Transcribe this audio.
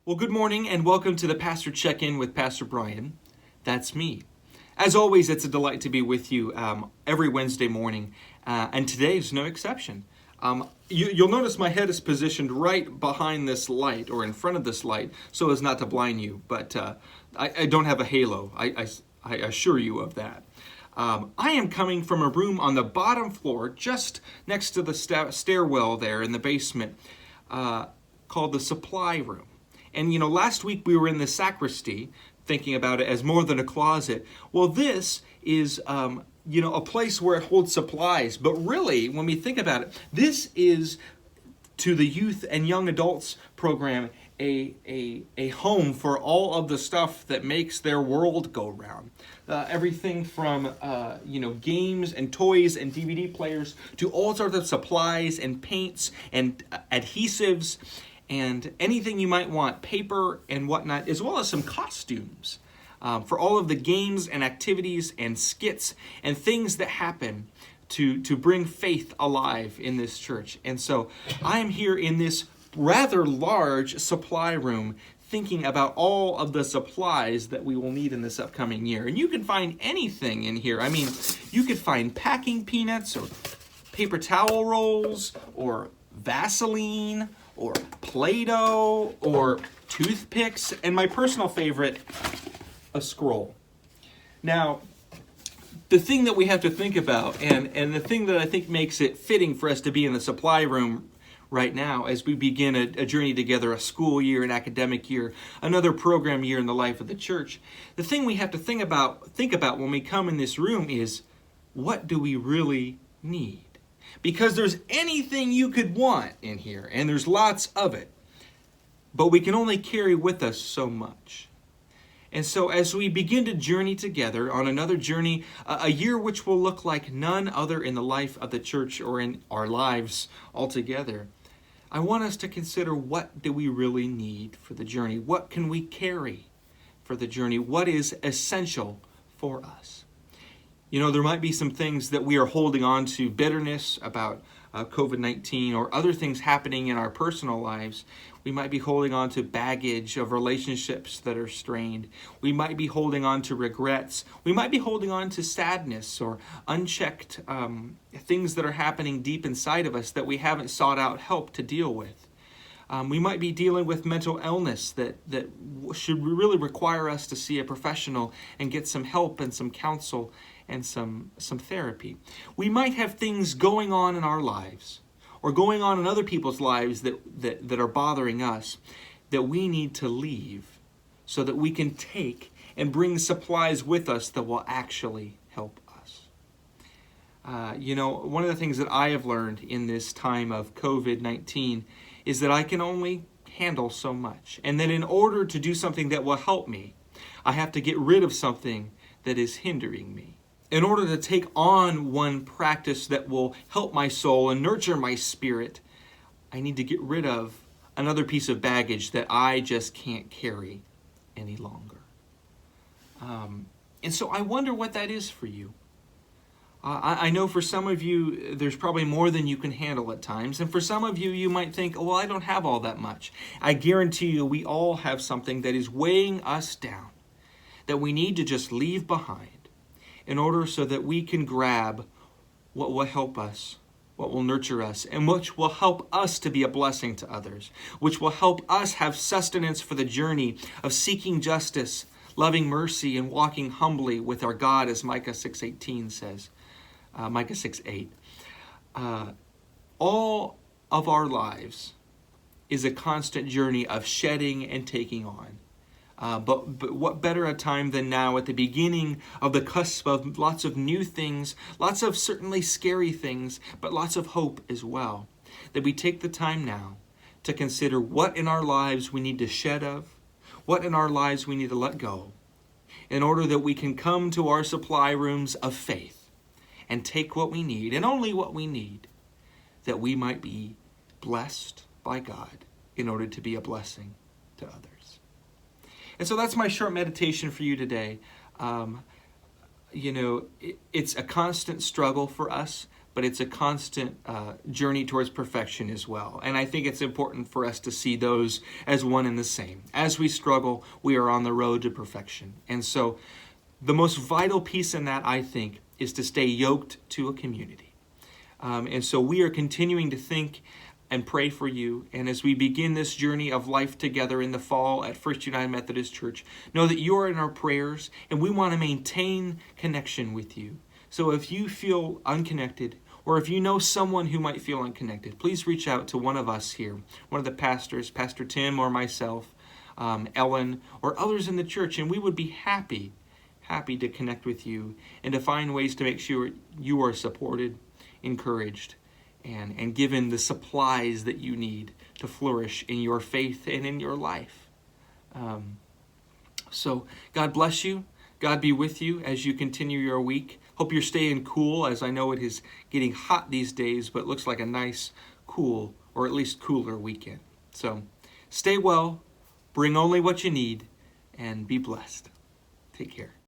Well, good morning and welcome to the Pastor Check-In with Pastor Brian. That's me. As always, it's a delight to be with you every Wednesday morning, and today is no exception. You'll notice my head is positioned right behind this light, or in front of this light, so as not to blind you, but I don't have a halo, I assure you of that. I am coming from a room on the bottom floor, just next to the stairwell there in the basement, called the supply room. And last week we were in the sacristy, thinking about it as more than a closet. Well, this is, a place where it holds supplies. But really, when we think about it, this is, to the youth and young adults program, a home for all of the stuff that makes their world go round. Everything from, games and toys and DVD players to all sorts of supplies and paints and adhesives and anything you might want, paper and whatnot, as well as some costumes for all of the games and activities and skits and things that happen to bring faith alive in this church. And so I am here in this rather large supply room thinking about all of the supplies that we will need in this upcoming year. And you can find anything in here. I mean, you could find packing peanuts or paper towel rolls or Vaseline or Play-Doh or toothpicks, and my personal favorite, a scroll. Now, the thing that we have to think about, and the thing that I think makes it fitting for us to be in the supply room right now as we begin a journey together, a school year, an academic year, another program year in the life of the church, the thing we have to think about when we come in this room is, what do we really need? Because there's anything you could want in here, and there's lots of it. But we can only carry with us so much. And so as we begin to journey together on another journey, a year which will look like none other in the life of the church or in our lives altogether, I want us to consider, what do we really need for the journey? What can we carry for the journey? What is essential for us? There might be some things that we are holding on to, bitterness about COVID-19 or other things happening in our personal lives. We might be holding on to baggage of relationships that are strained. We might be holding on to regrets. We might be holding on to sadness or unchecked things that are happening deep inside of us that we haven't sought out help to deal with. We might be dealing with mental illness that should really require us to see a professional and get some help and some counsel and some therapy. We might have things going on in our lives or going on in other people's lives that are bothering us that we need to leave so that we can take and bring supplies with us that will actually help us. One of the things that I have learned in this time of COVID-19 is that I can only handle so much. And that in order to do something that will help me, I have to get rid of something that is hindering me. In order to take on one practice that will help my soul and nurture my spirit, I need to get rid of another piece of baggage that I just can't carry any longer. And so I wonder what that is for you. I know for some of you, there's probably more than you can handle at times. And for some of you, you might think, well, I don't have all that much. I guarantee you we all have something that is weighing us down, that we need to just leave behind in order so that we can grab what will help us, what will nurture us, and which will help us to be a blessing to others, which will help us have sustenance for the journey of seeking justice, loving mercy, and walking humbly with our God, as Micah 6:18 says. Micah 6:8. All of our lives is a constant journey of shedding and taking on. But what better a time than now, at the beginning of the cusp of lots of new things, lots of certainly scary things, but lots of hope as well, that we take the time now to consider what in our lives we need to shed of, what in our lives we need to let go, in order that we can come to our supply rooms of faith and take what we need, and only what we need, that we might be blessed by God in order to be a blessing to others. And so that's my short meditation for you today. It's a constant struggle for us, but it's a constant journey towards perfection as well. And I think it's important for us to see those as one and the same. As we struggle, we are on the road to perfection. And so the most vital piece in that, I think, is to stay yoked to a community. And so we are continuing to think and pray for you. And as we begin this journey of life together in the fall at First United Methodist Church, know that you are in our prayers, and we want to maintain connection with you. So if you feel unconnected, or if you know someone who might feel unconnected, please reach out to one of us here, one of the pastors, Pastor Tim or myself, Ellen, or others in the church, and we would be happy to connect with you and to find ways to make sure you are supported, encouraged, and given the supplies that you need to flourish in your faith and in your life. So God bless you. God be with you as you continue your week. Hope you're staying cool, as I know it is getting hot these days, but it looks like a nice, cool, or at least cooler weekend. So stay well, bring only what you need, and be blessed. Take care.